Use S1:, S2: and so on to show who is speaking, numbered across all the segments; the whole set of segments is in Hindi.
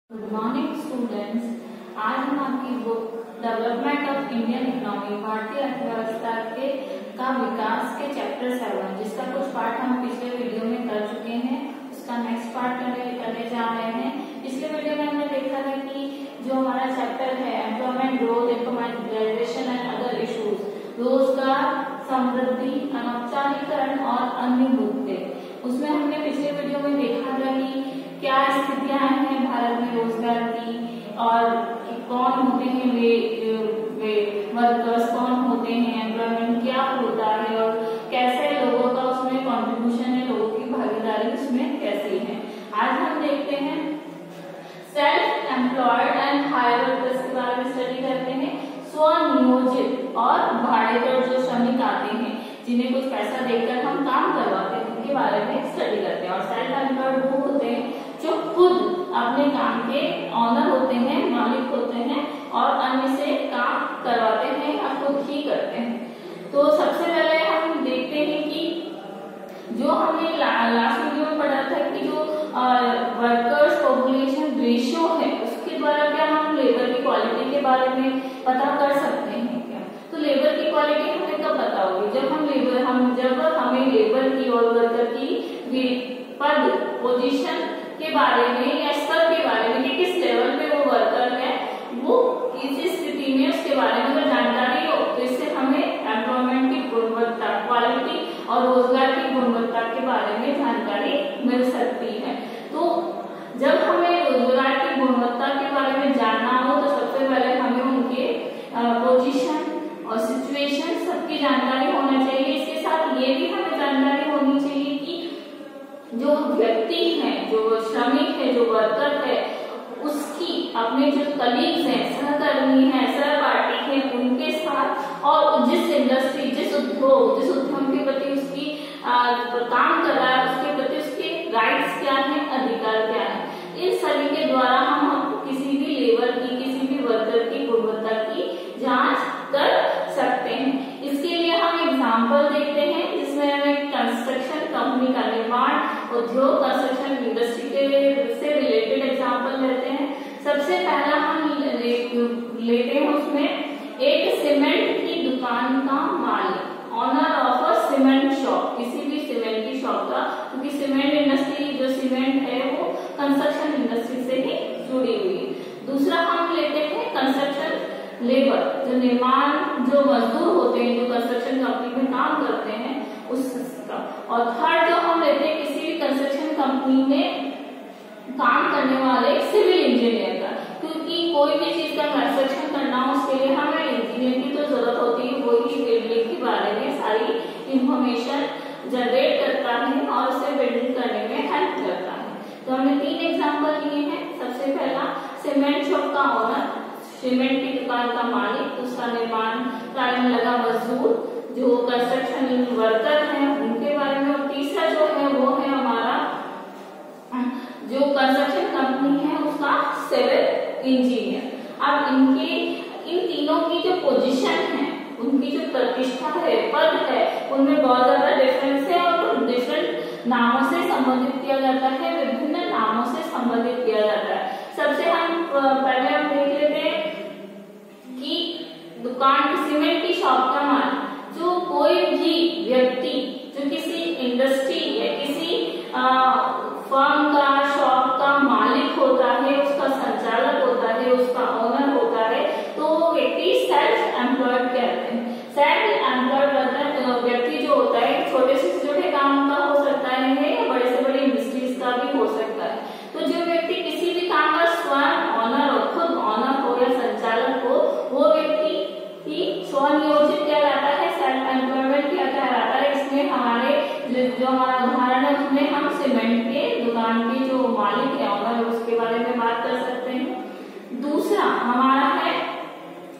S1: Good morning students. आज हम आपकी book development of Indian economy भारतीय अर्थव्यवस्था के का विकास के चैप्टर 7 जिसका कुछ पार्ट हम पिछले वीडियो में कर चुके हैं, उसका नेक्स्ट पार्ट करने जा रहे हैं। पिछले वीडियो में हमने देखा था कि जो हमारा चैप्टर है employment growth economisation and other issues, रोजगार, समृद्धि, अनौपचारिकरण और अन्य मुद्दे, उसमें हमने पिछले वीडियो में देखा था कि क्या स्थितियां हैं भारत में रोजगार की और कौन होते हैं वे वर्कर्स, कौन होते हैं, एम्प्लॉयमेंट क्या होता है और कैसे लोगों का उसमें कंट्रीब्यूशन है, लोगों की भागीदारी उसमें कैसी है। आज हम देखते हैं self employed and hire workers के बारे में स्टडी करते हैं। स्वनियोजित और भाड़ेकर जो श्रमिक आते हैं जिन्हें कुछ पैसा देकर हम काम करवाते हैं उनके बारे में स्टडी करते हैं। और सेल्फ एम्प्लॉयड वो होते हैं जो खुद अपने काम के ऑनर होते हैं, मालिक होते हैं और अन्य से काम करवाते हैं या खुद ही करते हैं। तो सबसे पहले हम देखते हैं कि जो हमने लास्ट वीडियो में पढ़ा था कि जो वर्कर्स पॉपुलेशन रेशियो है उसके द्वारा क्या हम लेबर की क्वालिटी के बारे में पता कर सकते हैं क्या? तो लेबर की क्वालिटी हमें कब पता होगी? जब हमें लेबर की और वर्कर की पद, पोजीशन के बारे में या स्तर के बारे में कि किस लेवल पे वो वर्कर है, वो किस स्थिति में, उसके बारे में अगर जानकारी हो तो इससे हमें एम्प्लॉयमेंट की गुणवत्ता, क्वालिटी और रोजगार की गुणवत्ता के बारे में जानकारी मिल सकती है। तो जब हमें रोजगार की गुणवत्ता के बारे में जानना हो तो सबसे पहले हमें उनके पोजीशन और सिचुएशन सबकी जानकारी होना चाहिए। इसके साथ ये भी हमें जानकारी होनी चाहिए कि जो व्यक्ति है, जो श्रमिक है, जो वर्कर है, उसकी अपने जो कलीग्स हैं, सहकर्मी हैं, सहपाठी हैं, उनके साथ और जिस इंडस्ट्री, जिस उद्यम के प्रति उसकी काम कर रहा है उसके प्रति उसके राइट्स क्या है, अधिकार क्या है, इन सभी के द्वारा हम किसी भी लेबर की, किसी भी वर्कर की गुणवत्ता की जांच कर सकते हैं। इसके लिए हम एग्जाम्पल देखते हैं जिसमें हमें कंस्ट्रक्शन कंपनी का, निर्माण उद्योग, कंस्ट्रक्शन इंडस्ट्री से रिलेटेड एग्जाम्पल लेते हैं। सबसे पहला हम लेते हैं उसमें एक सीमेंट की दुकान का मालिक, owner of a cement shop, किसी भी सीमेंट की शॉप का, क्योंकि सीमेंट इंडस्ट्री, जो सीमेंट है वो कंस्ट्रक्शन इंडस्ट्री से ही जुड़ी हुई है। दूसरा हम लेते हैं कंस्ट्रक्शन लेबर, जो निर्माण, जो मजदूर होते हैं, जो कंस्ट्रक्शन कंपनी में काम करते हैं उसका। और थर्ड जो हम लेते हैं किसी भी कंस्ट्रक्शन कंपनी में काम करने वाले सिविल इंजीनियर का, क्योंकि कोई भी चीज का कंस्ट्रक्शन करना हो उसके लिए हमें इंजीनियर की तो जरूरत होती है, वही बिल्डिंग के बारे में सारी इंफॉर्मेशन जनरेट करता है और उसे बिल्डिंग करने में हेल्प करता है। तो हमने 3 एग्जाम्पल लिए हैं। सबसे पहला सीमेंट शॉप का ऑनर, सीमेंट की दुकान का मालिक, उसका निर्माण कार्य में लगा मजदूर, जो कंस्ट्रक्शन वर्कर हैं उनके बारे में। और तीसरा जो है वो है हमारा जो कंस्ट्रक्शन कंपनी है उसका सिविल इंजीनियर। अब इन तीनों की जो पोजीशन है, उनकी जो प्रतिष्ठा है, पद है, उनमें बहुत ज्यादा डिफरेंस है और डिफरेंट नामों से संबोधित किया जाता है, विभिन्न नामों से संबोधित किया जाता है। सबसे पहले हम देख लेते हैं कि दुकान, सीमेंट की शॉप का मालिक, जो कोई भी व्यक्ति जो किसी इंडस्ट्री या किसी फर्म का, शॉप का मालिक होता है, उसका संचालक होता है, उसका ओनर होता है, तो वो व्यक्ति सेल्फ एम्प्लॉयड कहते हैं। सेल्फ एम्प्लॉयड व्यक्ति जो होता है छोटे से छोटे काम का हो सकता है या बड़े से बड़े इंडस्ट्रीज का भी हो सकता है। तो जो व्यक्ति किसी भी काम का स्वयं ऑनर हो, खुद ऑनर हो या संचालक हो, वो व्यक्ति ही स्वनियोजित कहलाता है, सेल्फ एम्प्लॉयमेंट क्या कहलाता है। इसमें हमारे जो हमारा उदाहरण है उसमें हम सीमेंट के दुकान के जो मालिक है, ऑनर, उसके बारे में बात कर सकते हैं। दूसरा हमारा है,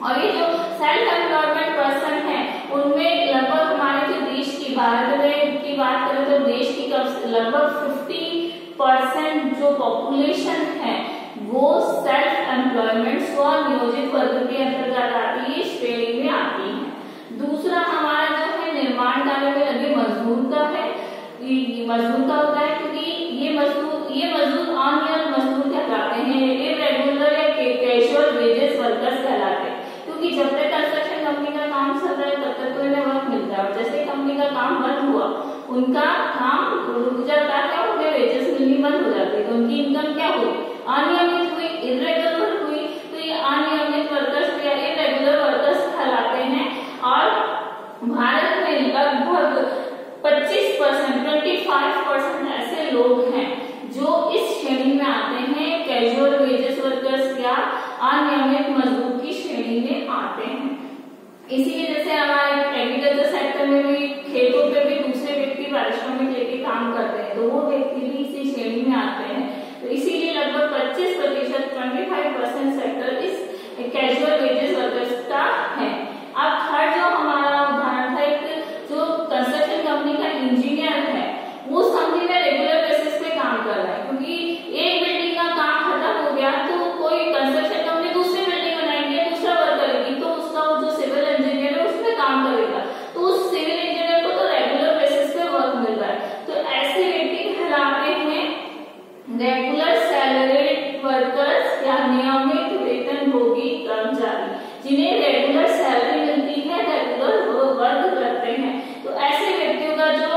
S1: और ये जो सेल्फ एम्प्लॉयमेंट पर्सन है उनमें लगभग हमारे जो देश की, भारत में की बात करें तो देश की लगभग 50% जो पॉपुलेशन है वो सेल्फ एम्प्लॉयमेंट, स्वनियोजित वर्ग के अंतर्गत आती है, श्रेणी में आती है। दूसरा हमारा जो है निर्माण कार्य में लगे मजदूर का है। मजदूर का होता है क्योंकि ये मजदूर ये मजदूर अनियमित मजदूर कहलाते हैं, इरेगुलर या कैजुअल वेजेस वर्कर्स कहलाते हैं, क्योंकि जब तक कंस्ट्रक्शन कंपनी का काम चल रहा है तब तक तो इन्हें वर्क मिलता है, और जैसे कंपनी का काम बंद हुआ उनका काम रुक जाता है, उन्हें वेजेस मिलनी बंद हो जाती है, तो उनकी इनकम क्या हुई, अनियमित हुई, इरेगुलर हुई। तो ये अनियमित वर्कर्स या इरेगुलर वर्कर्स कहलाते हैं। और भारत में लगभग 25% ऐसे लोग हैं जो इस श्रेणी में आते हैं, कैजुअल वेजेस वर्कर्स या अनियमित मजदूर की श्रेणी में आते हैं। इसी वजह से हमारे एग्रीकल्चर सेक्टर में भी खेतों पे भी दूसरे व्यक्ति पारिश्रमिक लेके काम करते हैं, तो वो व्यक्ति भी इसी श्रेणी में आते हैं। तो इसीलिए लगभग 25% 25% सेक्टर इस कैजुअल वेजेस वर्कर्स का है। अब थर्ड जो हमारा उदाहरण था, एक जो कंस्ट्रक्शन कंपनी का इंजीनियर है, वो कंपनी में रेगुलर बेसिस पे काम कर रहा है, क्योंकि एक बिल्डिंग का काम खत्म हो गया तो कोई कंस्ट्रक्शन कंपनी दूसरी बिल्डिंग बनाएगी, दूसरा वर्क करेगी, तो उसका वो जो सिविल इंजीनियर है उसमें काम करेगा, तो उस सिविल इंजीनियर को तो रेगुलर बेसिस पे वर्क मिल रहा है। तो ऐसे व्यक्ति कहलाते हैं रेगुलर सैलरीड वर्कर्स या नियमित वेतनभोगी कर्मचारी, जिन्हें रेगुलर सैलरी मिलती है, रेगुलर वर्क करते हैं। तो ऐसे व्यक्तियों का जो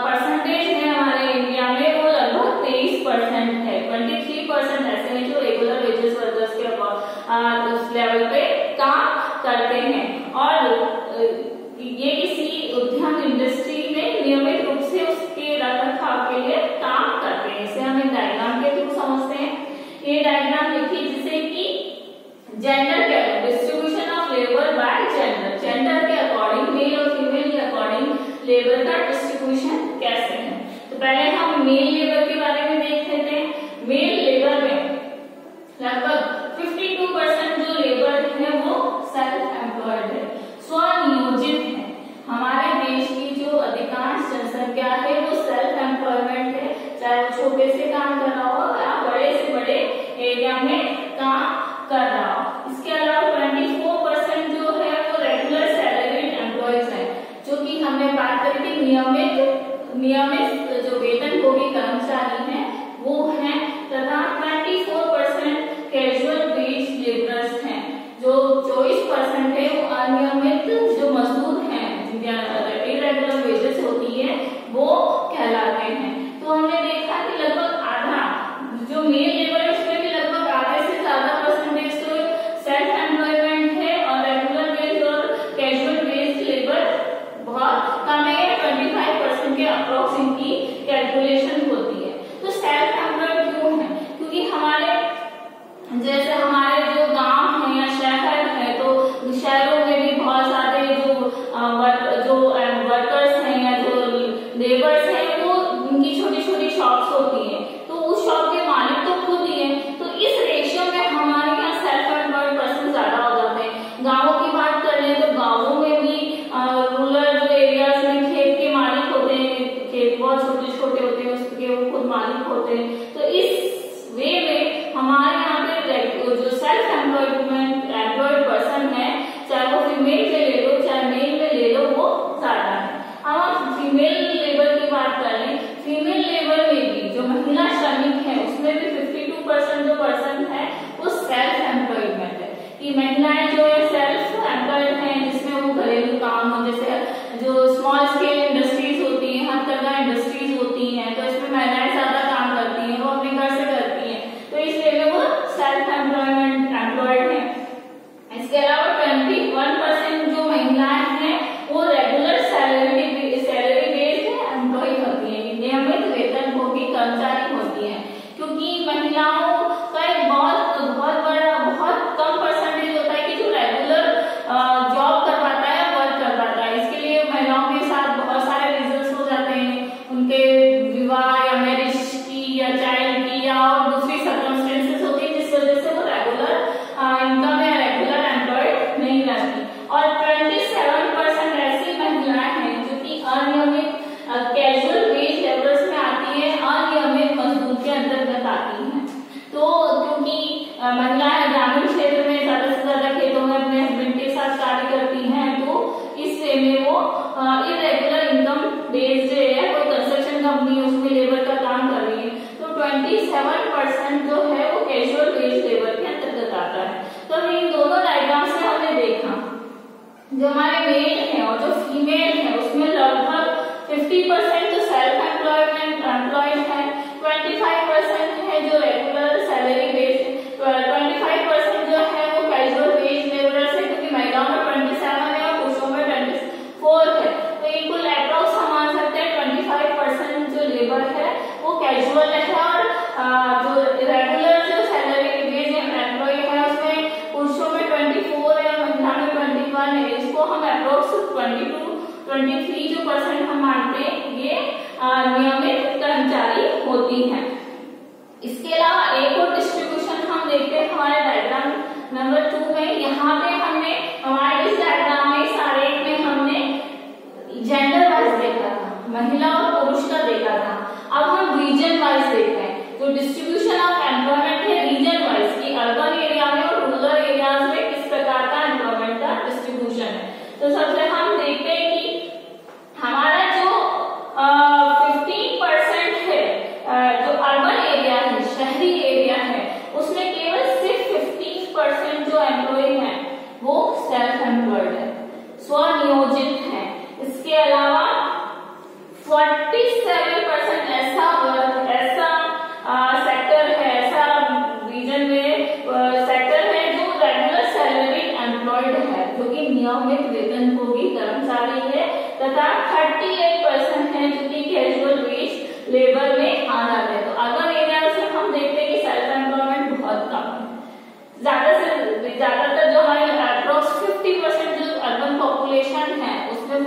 S1: परसेंटेज है हमारे इंडिया में वो लगभग 23% है। 23% ऐसे हैं जो रेगुलर वेजेस वर्कर्स के उस लेवल पे काम करते हैं, और ये किसी उद्यम इंडस्ट्री में नियमित रूप से उसके रखरखाव के लिए काम करते हैं। इसे हम एक डायग्राम के थ्रू समझते हैं। ये डायग्राम देखिए, जिसे कि जेंडर के distribution of labour by gender, gender के अकॉर्डिंग, मेल और फीमेल के अकॉर्डिंग लेबर का डिस्ट्रीब्यूशन कैसे है। तो पहले हम मेल लेबर के बारे में देख लेते हैं। मेल लेबर में लगभग 52% जो लेबर है वो सेल्फ एम्प्लॉयड है, स्वनियोजित है। हमारे देश की जो अधिकांश जनसंख्या है वो सेल्फ एम्प्लॉयमेंट है, चाहे वो छोटे से काम कर रहा हो या बड़े से बड़े एरिया में काम कर रहा हो। इसके अलावा 24% जो है वो रेगुलर सैलरीड एम्प्लॉयज है, जो कि हमने बात करी थी नियमित जो वेतनभोगी कर्मचारी हैं वो हैं, तथा 24% कैजुअल वेज लेबरर्स हैं। जो 24% है वो अनियमित जो मजदूर हैं, इरेगुलर वेजेस होती है, वो कहलाते हैं। तो हमने देखा कि लगभग आधा जो मेल लेबर है उसमें भी लगभग आधे से ज्यादा परसेंटेज तो सेल्फ एम्प्लॉयमेंट है, और रेगुलर वेज और कैजुअल वेज लेबर बहुत कम है, 25% के अप्रोक्स इनकी कैलकुलेशन होती है। तो सेल्फ एम्प्लॉयड क्यों है, क्योंकि हमारे जैसे हमारे जो गांव है या शहर है, तो शहरों में भी बहुत सारे जो वर्कर्स हैं या जो लेबर्स हैं वो उनकी छोटी छोटी शॉप्स होती हैं, तो उस शॉप के मालिक तो खुद ही हैं। तो इस रेशियो में हमारे यहाँ सेल्फ एम्प्लॉयड पर्सन ज्यादा हो जाते हैं। गाँवों की बात कर लें तो गाँवों में भी रूरल जो एरियाज में खेत के मालिक होते हैं, खेत बहुत छोटे छोटे होते हैं, उसके वो खुद मालिक होते हैं। तो इस वे में हमारे यहाँ पे जो सेल्फ एम्प्लॉयड पर्सन है, चाहे वो फीमेल में ले लो चाहे मेल में ले लो, वो ज्यादा है। अब हम फीमेल लेबर की बात कर लें, फीमेल लेबर में भी जो महिला श्रमिक है उसमें भी 52% जो पर्सन है वो सेल्फ एम्प्लॉयमेंट है, कि महिलाएं जो है सेल्फ एम्प्लॉयड है, जिसमें वो घरेलू काम जैसे जो स्मॉल स्केल इंडस्ट्रीज होती है, हथकरघा इंडस्ट्रीज होती हैं, तो इसमें महिलाएं ज्यादा काम करती हैं, वो अपने घर से करती हैं, तो इसलिए वो सेल्फ एम्प्लॉयड है। इसके अलावा 21% जो महिलाएं हैं वो रेगुलर सैलरी बेस्ड एम्प्लॉय होती है, नियमित वेतनभोगी कर्मचारी होती है, क्योंकि महिलाओं का एक बहुत कम परसेंटेज होता है कि जो रेगुलर जॉब कर पाता है, वर्क कर पाता है। इसके लिए महिलाओं के साथ बहुत सारे रीजंस हो जाते हैं, उनके विवाह या मैरिज की या चाइल्ड की या और दूसरी सर्कमस्टेंसेस होती है, जिस वजह से वो रेगुलर इनकम या रेगुलर एम्प्लॉयड नहीं रहती। और 27% ऐसी महिलाएं हैं जो कि अनियमित कैजुअल वेज लेबर्स में आती है, अनियमित मजदूर के अंतर्गत आती हैं। तो क्योंकि महिलाएं ग्रामीण क्षेत्र में ज्यादा से ज्यादा खेतों में अपने हस्बैंड के साथ कार्य करती हैं, तो इस वे में वो इरेगुलर इनकम बेस्ड है, कोई कंस्ट्रक्शन कंस्ट्रक्शन कंपनी है उसमें लेबर का काम कर रही है, तो 27% जो है वो कैजुअल वेज लेबर के अंतर्गत आता है। तो इन दोनों डायग्राम से हमने देखा जो हमारे मेल है और जो फीमेल है उसमें लगभग 50% तो सेल्फ एम्प्लॉयड है, 25% है जो रेगुलर सैलरी बेस्ड, 25% जो है वो कैजुअल वेज लेबरर्स है, क्योंकि महिलाओं में 27 है और पुरुषों में 24 है। तो ये कुल अप्रॉक्स हम मान सकते हैं 25% जो लेबर है वो कैजुअल है, और जो रेगुलर जो सैलरी बेस्ड एम्प्लॉय है उसमें पुरुषों में 24 है, महिला में 21 है। इसको हम अप्रॉक्स 22-23 जो % हम मानते हैं ये नियमित कर्मचारी होती हैं। इसके अलावा एक और डिस्ट्रीब्यूशन हम देखते हैं हमारे डायग्राम नंबर 2 में। यहाँ पे हमने हमारे इस डायग्राम में इस आरेख में हमने जेंडर वाइज देखा था, महिला और पुरुष का देखा था। अब हम रीजन वाइज देखते हैं। तो डिस्ट्रीब्यूशन ऑफ एम्प्लॉयमेंट है रीजन वाइज की अर्बन एरिया में और रूरल एरियाज में किस प्रकार का एम्प्लॉयमेंट का डिस्ट्रीब्यूशन है। तो सबसे हम देखते हैं कि हमारा जो 15% है जो अर्बन एरिया है, शहरी एरिया है, उसमें केवल सिर्फ 15% जो एम्प्लॉय है वो सेल्फ एम्प्लॉयड है, स्वनियोजित है। इसके अलावा 47% ऐसा वर्ग, ऐसा सेक्टर है, ऐसा रीजन में सेक्टर है जो रेगुलर सैलरी एम्प्लॉयड है, जो कि नियमित वेतनभोगी कर्मचारी है, तथा 38% है जो कि कैजुअल वेज लेबर में आ जाते हैं। तो अर्बन एरिया से हम देखते हैं कि सेल्फ एम्प्लॉयमेंट बहुत कम है। ज्यादातर जो हमारे अप्रॉक्स 50% जो अर्बन पॉपुलेशन है उसमें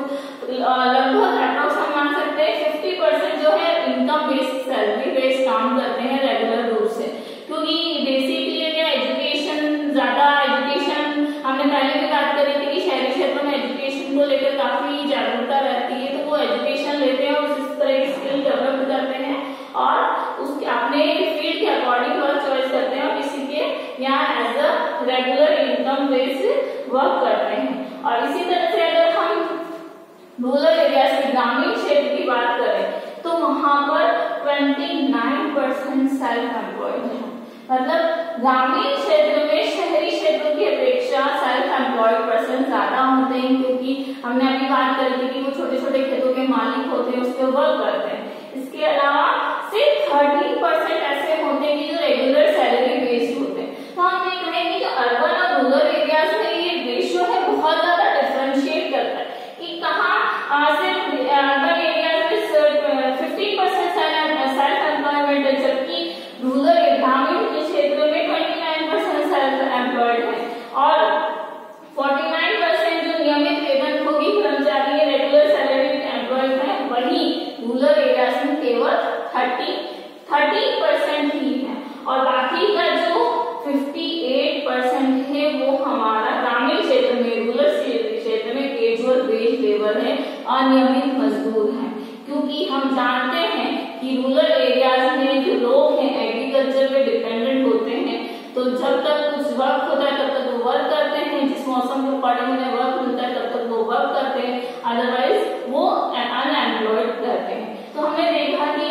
S1: लगभग अप्रॉक्स हम मान सकते हैं 50% जो है इनकम बेस्ड सैलरी बेस्ड काम करते हैं रेगुलर रूप से, क्योंकि बेसिकली क्या एजुकेशन, ज्यादा एजुकेशन, हमने पहले भी बात करी थी कि शहरी क्षेत्रों में एजुकेशन को लेकर काफी जागरूकता रहती है, तो वो एजुकेशन लेते हैं और उस तरह की स्किल डेवलप करते हैं और उसके अपने फील्ड के अकॉर्डिंग वर्क चॉइस करते हैं और किसी के यहाँ as a regular income based work करते हैं। और इसी तरह से अगर हम रूरल एरिया से ग्रामीण क्षेत्र की बात करें तो वहां पर 29% सेल्फ एम्प्लॉयड है। मतलब ग्रामीण क्षेत्र में शहरी क्षेत्रों की अपेक्षा सेल्फ एम्प्लॉयड पर्सन ज्यादा होते हैं, क्योंकि हमने अभी बात करी थी कि वो छोटे छोटे खेतों के मालिक होते हैं, उस पर वर्क करते हैं। इसके अलावा सिर्फ 13% ऐसे होते हैं कि जो रेगुलर सैलरी बेस्ड होते हैं। तो हम देख रहे हैं कि जो अर्बन और रूरल एरियाज में ये रेशियो है बहुत ज्यादा डिफरेंशिएट करता है कि कहाँ सिर्फ अर्बन एरियाज में 15% सेल्फ एम्प्लॉयमेंट है, जबकि रूरल ग्रामीण के क्षेत्र में 29% सेल्फ एम्प्लॉयड है और 49% जो नियमित वेतनभोगी कर्मचारी है, रेगुलर सैलरी एम्प्लॉयड है, वही रूरल एरियाज में केवल 30% ही है। और बाकी का जो 58% है वो हमारा ग्रामीण क्षेत्र में, रूरल क्षेत्र में कैजुअल वेज लेबर है, अनियमित मजदूर है। क्योंकि हम जानते हैं कि रूरल एरियाज में जो लोग हैं एग्रीकल्चर पे डिपेंडेंट होते हैं, तो जब तक कुछ वर्क होता है तब तक वो वर्क करते हैं, जिस मौसम के अकॉर्डिंग उन्हें वर्क मिलता है तब तक वो वर्क करते हैं, अदरवाइज वो अनएम्प्लॉयड रहते हैं। तो हमने देखा कि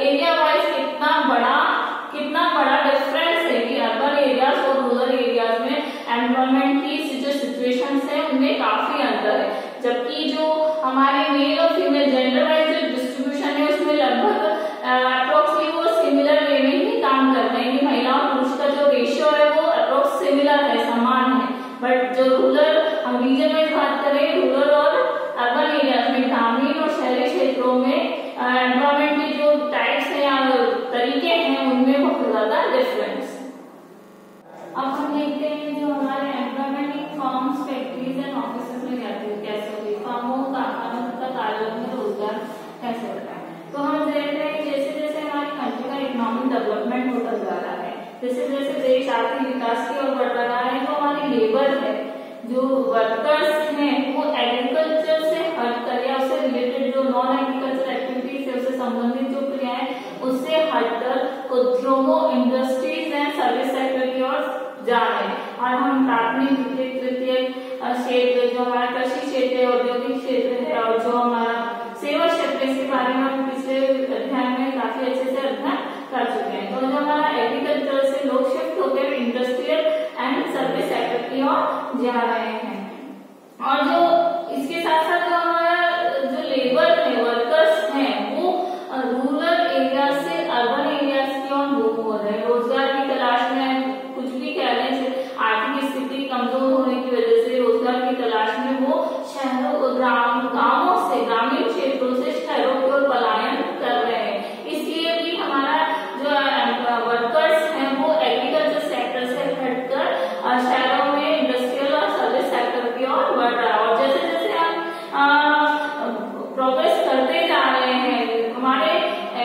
S1: एरिया वाइज कितना बड़ा डिफरेंस है कि अर्बन एरियाज और रूरल एरियाज में एम्प्लॉयमेंट की जो सिचुएशन है उनमें काफी अंतर है, जबकि जो हमारे मेल और फीमेल जेंडर वाइज जो डिस्ट्रीब्यूशन है उसमें लगभग अप्रोक्सीमेटली वो सिमिलर वे में ही काम करते हैं कि महिला और पुरुष का जो रेशियो है वो अप्रोक्स सिमिलर है, समान है। बट जो रूरल, हम रीजन में बात करें रूरल और अर्बन एरियाज में, ग्रामीण और शहरी क्षेत्रों में एम्प्लॉयमेंट के जो टाइप्स हैं या तरीके हैं उनमें बहुत ज्यादा डिफरेंस। अब हम देखते हैं जो हमारे employment in firms, factories and offices में कैसे होती है, फर्मों, कारखानों तथा कार्यालयों में रोजगार कैसे होता है। तो हम देखते हैं जैसे जैसे हमारी कंट्री का इकोनॉमिक डेवलपमेंट होता जा रहा है, जैसे जैसे देश आर्थिक विकास की ओर बढ़ रहा है, तो हमारी लेबर है, जो वर्कर्स हैं वो एग्रीकल्चर से हटकर या उससे रिलेटेड जो नॉन एग्रीकल्चर एक्टिविटीज है उससे संबंधित जो क्रियाएं उससे हटकर उद्योगों, इंडस्ट्रीज एंड सर्विस सेक्टर की ओर जा रहे हैं। और हम प्राथमिक, द्वितीय, तृतीय क्षेत्र, जो हमारा कृषि क्षेत्र है, औद्योगिक क्षेत्र है और जो हमारा सेवा क्षेत्र के बारे में हम पिछले अध्याय में काफी अच्छे से अध्ययन कर चुके हैं। तो जो हमारा एग्रीकल्चर से लोग शिफ्ट होकर इंडस्ट्रियल एंड सर्विस सेक्टर की ओर जा रहे हैं। और जो इसके साथ साथ जो हमारा जो लेबर है, वर्कर्स हैं, वो रूरल एरिया से अर्बन एरिया की ओर मूव हो रहे हैं। रोजगार की तलाश में, कुछ भी कह लें, आर्थिक स्थिति कमजोर होने की वजह से रोजगार की तलाश में वो शहरों, गांवों से, ग्रामीण क्षेत्रों से शहरों की ओर पलायन कर रहे हैं। इसलिए भी हमारा जो वर्कर्स हैं वो एग्रीकल्चर सेक्टर से हटकर शहरों में इंडस्ट्रियल और सर्विस सेक्टर की ओर बढ़ रहा है। और जैसे जैसे हम प्रोग्रेस करते जा रहे हैं, हमारे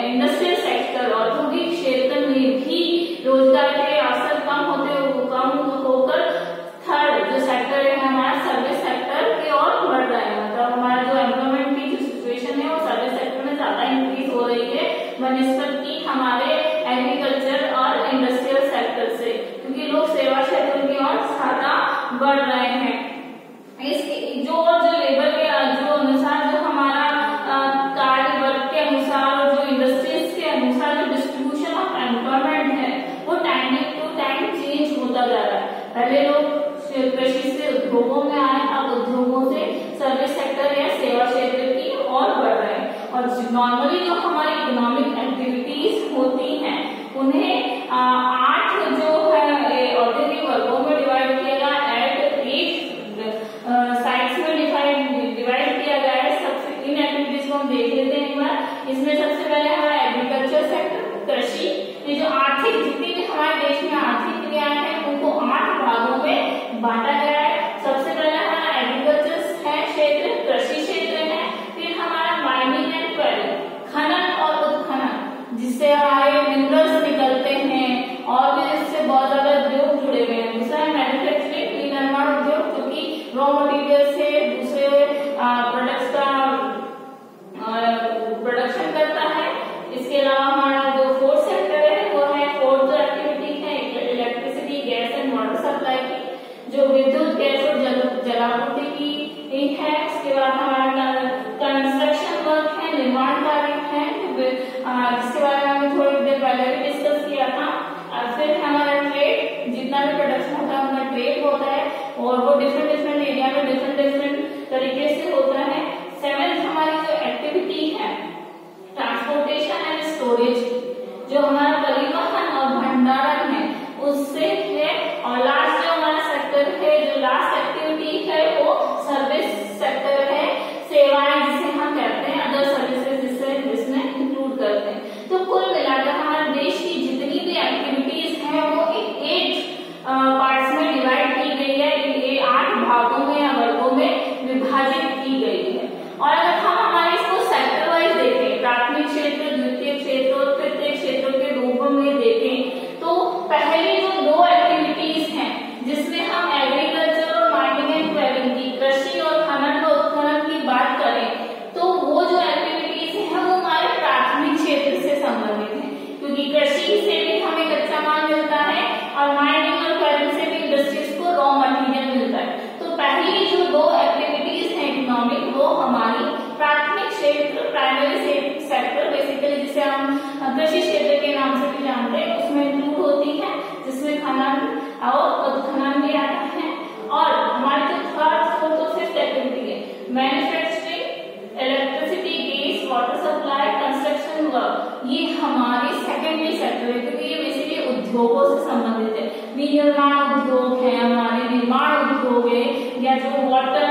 S1: इंडस्ट्रियल सेक्टर, औद्योगिक क्षेत्र में भी रोजगार के अवसर कम होकर थर्ड जो सेक्टर है हमारा सर्विस सेक्टर की ओर बढ़ रहा है। मतलब हमारा जो एम्प्लॉयमेंट की जो सिचुएशन है वो सर्विस सेक्टर में ज्यादा इंक्रीज हो रही है बनस्पत की हमारे एग्रीकल्चर और इंडस्ट्रियल सेक्टर से, क्योंकि लोग सेवा क्षेत्र की ओर ज्यादा बढ़ रहे हैं। इसके जो लेबर के जो अनुसार जो हमारा कार्य वर्ग के अनुसार और जो इंडस्ट्रीज के अनुसार जो डिस्ट्रीब्यूशन ऑफ एम्प्लॉयमेंट है वो टाइम टू टाइम चेंज होता जा रहा है। पहले लोग कृषि से उद्योगों में आए, अब उद्योगों से सर्विस सेक्टर या सेवा क्षेत्र की ओर बढ़ रहे हैं। और नॉर्मली जो हमारी इकोनॉमिक एक्टिविटीज होती हैं उन्हें 8 जो है औद्योगिक वर्गों में डिवाइड किया गया, एट 8 साइट्स में डिवाइड किया गया है। सबसे इन एक्टिविटीज को हम देख लेते हैं एक बार। इसमें सबसे पहले हमारा एग्रीकल्चर सेक्टर, कृषि, ये जो आर्थिक जितनी भी हमारे देश में आर्थिक क्रियाएं हैं उनको 8 भागों में बांटा गया है। सबसे पहले हमारा एग्रीकल्चर है क्षेत्र, कृषि क्षेत्र है। फिर हमारा माइनिंग एंड क्वेरिंग, खनन और उत्खनन, जिससे हमारे मिनरल्स निकलते हैं और भी इससे बहुत ज्यादा उद्योग जुड़े हुए हैं। दूसरा है मैन्युफैक्चरिंग, निर्माण उद्योग, जो कि रॉ मटेरियल से दूसरे प्रोडक्ट्स का प्रोडक्शन करता है। इसके अलावा हमारा जो फोर्थ सेक्टर है वो है, फोर्थ जो एक्टिविटी है electricity, gas and water supply की, जो विद्युत, गैस और जलापूर्ति की है। इसके बाद हमारा कंस्ट्रक्शन वर्क है, निर्माण कार्य है, जिसके बारे में हमने थोड़ी देर पहले भी डिस्कस किया था। फिर हमारा ट्रेड, जितना भी प्रोडक्शन होता है उनका ट्रेड होता है और वो डिफरेंट एरिया में डिफरेंट तरीके से होता है। 7th हमारी जो एक्टिविटी है ट्रांसपोर्टेशन एंड स्टोरेज, जो हमारा परिवहन और भंडारण है उससे है। और लास्ट जो हमारा सेक्टर है, जो लास्ट एक्टिविटी है वो सर्विस सेक्टर है, सेवाएं जिसे हम कहते हैं, अदर सर्विसेज जिसमें इंक्लूड करते हैं। तो कुल मिलाकर हमारे देश की जितनी भी एक्टिविटीज हैं वो 8 पार्ट्स में डिवाइड की गई है, ये 8 भागों में या वर्गों में विभाजित की गई है। और अगर हम हमारे इसको सेक्टर वाइज देखें, प्राथमिक क्षेत्र, द्वितीय क्षेत्र और तृतीय क्षेत्र के रूप में देखें, तो पहले जो 2 एक्टिविटीज हैं जिसमें हम एग्रीकल्चर और माइनिंग एंड क्वेरिंग की, कृषि और खनन व उत्खनन की बात करें, तो वो जो एक्टिविटीज हैं वो हमारे प्राथमिक क्षेत्र से संबंधित है, क्योंकि कृषि से भी हमें कच्चा माल मिलता है और माइनिंग और क्वेरिंग से भी इंडस्ट्रीज को रॉ मटेरियल मिलता है। तो पहली जो 2 एक्टिविटीज हैं इकोनॉमिक, वो हमारी प्राथमिक क्षेत्र, प्राइमरी सेक्टर बेसिकली, जिसे हम कृषि क्षेत्र के नाम से भी जानते हैं, उसमें इंक्लूड होती है, जिसमें खनन और उत्खनन भी आता है। और हमारी जो थर्ड, फोर्थ और फिफ्थ एक्टिविटी है manufacturing, electricity, gas, water supply, construction work, ये हमारी सेकेंडरी सेक्टर है, क्योंकि ये बेसिकली उद्योगों से संबंधित है। विनिर्माण उद्योग है, हमारे निर्माण उद्योग है, या जो वाटर,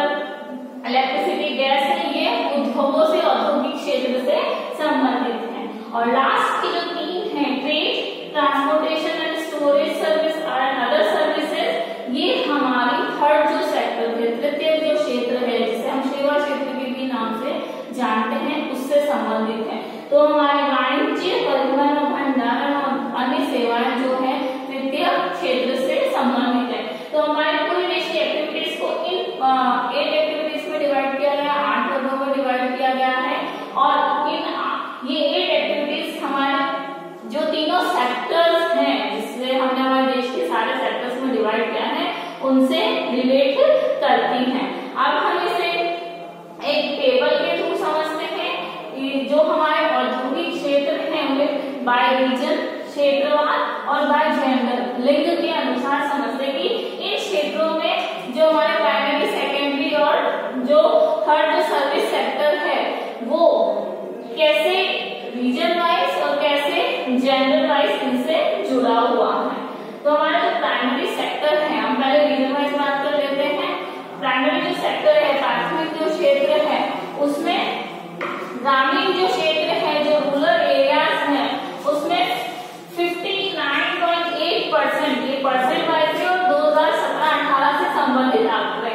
S1: इलेक्ट्रिसिटी, गैस है, ये उद्योगों से, औद्योगिक क्षेत्र से संबंधित है। और लास्ट की जो 3 है, trade, transportation and storage service और अदर सर्विसेज, ये हमारी थर्ड जो सेक्टर है, तृतीय जो क्षेत्र है, जिसे हम सेवा क्षेत्र के भी नाम से जानते हैं, उससे संबंधित है। तो हमारे वाणिज्य, परिवहन और भंडारण और अन्य सेवाएं जो है तृतीय क्षेत्र से संबंधित है। तो हमारे पूरे देश की एक्टिविटीज को इन 8 एक्टिविटीज में डिवाइड किया गया, 8 वर्गों में डिवाइड किया गया है। और ये 8 एक्टिविटीज हमारे जो तीनों सेक्टर्स हैं, जिससे हमने हमारे देश के सारे सेक्टर्स में डिवाइड किया है, उनसे रिलेट करती हैं। अब हम इसे एक टेबल के थ्रू समझते हैं। बाय रीजन क्षेत्रवार और बाय जेंडर लिंग के अनुसार समझते कि इन क्षेत्रों में जो हमारे प्राइमरी सेकेंडरी और जो थर्ड जो सर्विस सेक्टर है वो कैसे रीजन वाइज और कैसे जेंडर वाइज इनसे जुड़ा हुआ है। तो हमारा जो प्राइमरी सेक्टर है, हम पहले रीजन वाइज बात कर लेते हैं। प्राइमरी जो सेक्टर है, प्राथमिक जो क्षेत्र है, उसमें ग्रामीण जो क्षेत्र है, जो रूरल एरियाज है, उसमें 59.8% ये परसेंट वाइज है और 2017-18 से संबंधित आंकड़े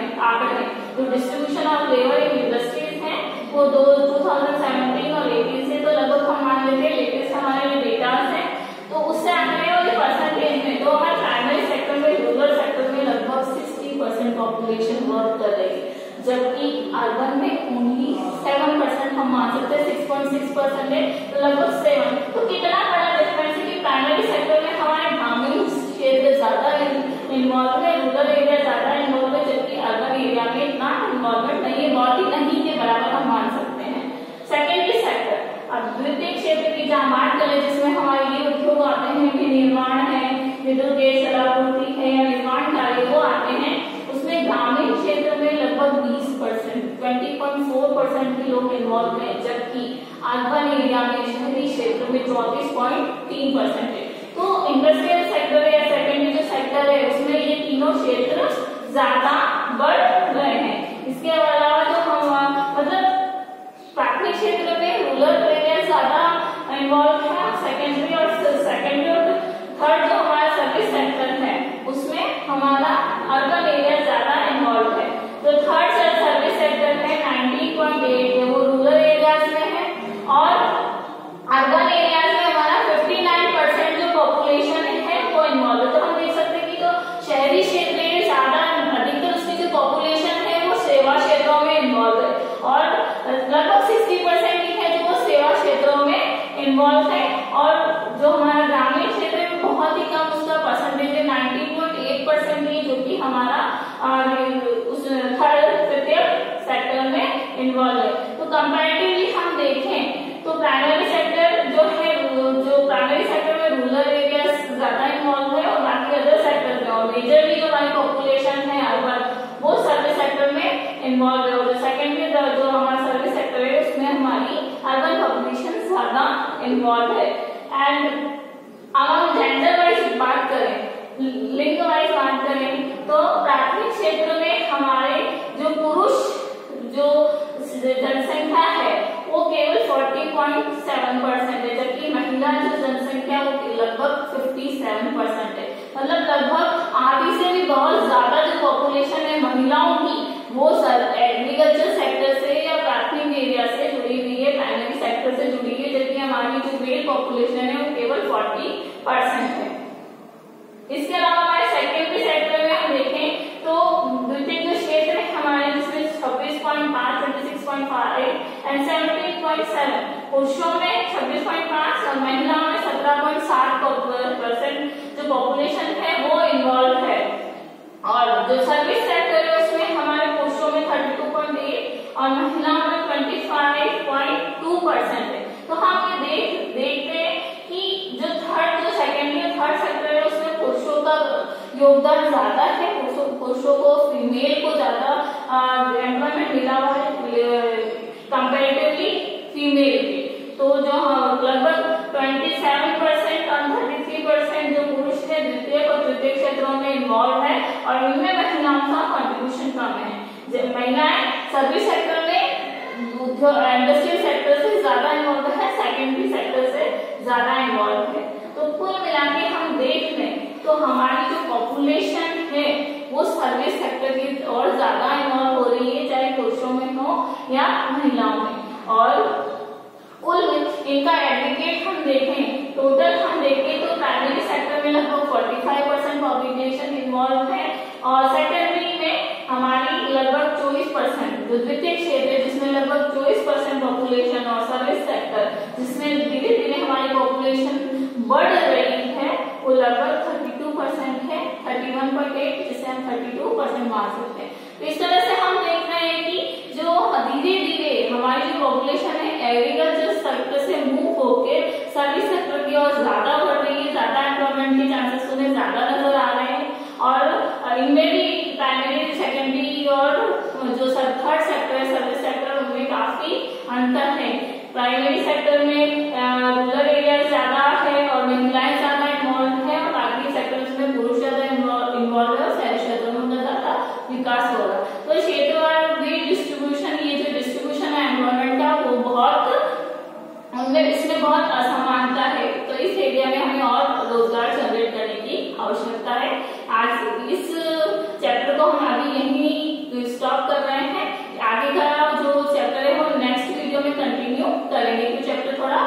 S1: जो distribution of labour in industries है वो 2017 और 18 से, तो लगभग हम मान लेते हैं लेटेस्ट हमारे जो डेटा है तो उससे आंकड़े और परसेंटेज में, तो हमारे प्राइमरी सेक्टर में, रूरल सेक्टर में लगभग 60% पॉपुलेशन वर्क कर रही है, जबकि अर्बन में ओनली 7% हम मान सकते हैं, 6.6% है, तो लगभग 7। तो कितना बड़ा डिफरेंस है कि प्राइमरी सेक्टर में हमारे ग्रामीण क्षेत्र ज्यादा इन्वॉल्व है, रूरल एरिया ज्यादा इन्वॉल्व है, जबकि अर्बन एरिया में इतना इन्वॉल्वमेंट नहीं है, बहुत ही नहीं के बराबर हम मान सकते हैं। सेकेंडरी सेक्टर, अब द्वितीय क्षेत्र की जहाँ बात करें जिसमें हमारे ये उद्योग आते हैं कि निर्माण है, विद्युत गैस जलापूर्ति है या निर्माण कार्य वो आते हैं, उसमें ग्रामीण क्षेत्र में लगभग 20%, 20.4% भी लोग इन्वॉल्व हैं, जबकि अर्बन एरिया में, शहरी क्षेत्र में 24.3% है। तो इंडस्ट्रियल सेक्टर या सेकेंडरी जो सेक्टर है उसमें ये तीनों क्षेत्र ज्यादा बढ़ रहे हैं। इसके अलावा जो हम मतलब प्राथमिक क्षेत्र में रूरल एरिया ज्यादा इन्वॉल्व है, सेकेंडरी और थर्ड जो हमारा सर्विस सेक्टर है उसमें हमारा अर्बन एरिया ज्यादा इन्वॉल्व है। जो थर्ड सर्विस सेक्टर है 19.8 है, वो रूरल एरियाज में है और अर्बन एरियाज में हमारा 59% जो पॉपुलेशन है वो इन्वॉल्व है। तो हम देख सकते हैं कि जो शहरी क्षेत्र में ज्यादा अधिकतर उसकी जो पॉपुलेशन है वो सेवा क्षेत्रों में इन्वॉल्व है और लगभग 60% ही है जो वो सेवा क्षेत्रों में इन्वॉल्व है, और जो हमारा ग्रामीण क्षेत्र में बहुत ही कम उसका परसेंटेज है, 19.8% ही, जो कि हमारा उस थर्ड तृतीय सेक्टर में इन्वॉल्व है। तो कंपैरेटिवली हम देखें तो प्राइमरी सेक्टर जो है, जो प्राइमरी सेक्टर में रूरल एरिया ज्यादा इन्वॉल्व है और बाकी अदर सेक्टर में, और मेजरली जो हमारी पॉपुलेशन है अर्बन वो सर्विस सेक्टर में इन्वॉल्व है, और जो सेकेंडरी जो हमारा सर्विस सेक्टर है उसमें हमारी अर्बन पॉपुलेशन ज्यादा इन्वॉल्व है। एंड अब हम जेंडर वाइज बात करें, लिंग वाइज बात करें, तो प्राथमिक क्षेत्र में हमारे जो पुरुष जो जनसंख्या है वो केवल 40.7% है, जबकि महिला जो जनसंख्या वो लगभग 57% है। मतलब लगभग आधी से भी बहुत ज्यादा जो पॉपुलेशन है महिलाओं की वो एग्रीकल्चर सेक्टर से या प्राथमिक एरिया से जुड़ी हुई है, प्राइमरी सेक्टर से जुड़ी है, जबकि हमारी जो मेल पॉपुलेशन है वो केवल 40% है। इसके अलावा हमारे सेकेंडरी सेक्टर में हम देखें तो द्वितीय जो क्षेत्र है हमारे जिसमें 26.5, 26.5 एंड 17.7 पुरुषों में 26.5 और महिलाओं में 17.7% जो पॉपुलेशन है वो इन्वॉल्व है, और जो सर्विस सेक्टर है उसमें हमारे पुरुषों में 32.8 और महिलाओं में 25.2% है। तो हम ये देखते हैं कि जो सेकेंडरी और थर्ड सेक्टर है उसमें पुरुषों का योगदान ज्यादा है, पुरुषों को फीमेल को ज्यादा एम्प्लॉयमेंट मिला हुआ है कंपैरेटिवली फीमेल के। तो जो लगभग 27% और 33% जो पुरुष है द्वितीय और तृतीय क्षेत्रों में इन्वॉल्व है, और उनमें महिलाओं का कंट्रीब्यूशन कम है। महिलाएं सर्विस सेक्टर में इंडस्ट्रियल सेक्टर से ज्यादा इन्वॉल्व है, सेकेंडरी सेक्टर से ज्यादा इन्वॉल्व है। तो कुल मिला के हम देख लें तो हमारी जो पॉपुलेशन है वो सर्विस सेक्टर की और ज्यादा इन्वॉल्व हो रही है, चाहे पुरुषों में हो या महिलाओं में। और कुल इनका एग्रीगेट हम देखें, टोटल हम देखें तो प्राइमरी सेक्टर में लगभग 45% पॉपुलेशन इन्वॉल्व है, और सेकेंडरी में हमारी लगभग 24%, जो द्वितीय क्षेत्र है जिसमें लगभग 24% पॉपुलेशन, और सर्विस सेक्टर जिसमें धीरे धीरे हमारी पॉपुलेशन बढ़ रही है वो लगभग 32% है, 31.8 जिसे हम 32% मान सकते हैं। तो इस तरह से हम देख रहे हैं कि जो धीरे धीरे हमारी जो पॉपुलेशन है एग्रीकल्चर सेक्टर से मूव होकर सर्विस सेक्टर की ओर में रूरल एरिया ज्यादा है और महिलाएं ज्यादा इन्वॉल्व है, और बाकी सेक्टर्स में पुरुष ज्यादा इन्वॉल्व है, और शहरी क्षेत्रों में उनका ज्यादा विकास हो रहा है। तो क्षेत्रवार डिस्ट्रीब्यूशन, ये जो डिस्ट्रीब्यूशन है एम्प्लॉयमेंट का, वो बहुत उनमें इसमें बहुत असमानता है। तो इस एरिया में हमें और रोजगार जनरेट करने की आवश्यकता है। आज इस चैप्टर को हम अभी यहीं स्टॉप कर रहे हैं। आगे का जो चैप्टर है वो नेक्स्ट वीडियो में कंटिन्यू करेंगे, तो चैप्टर थोड़ा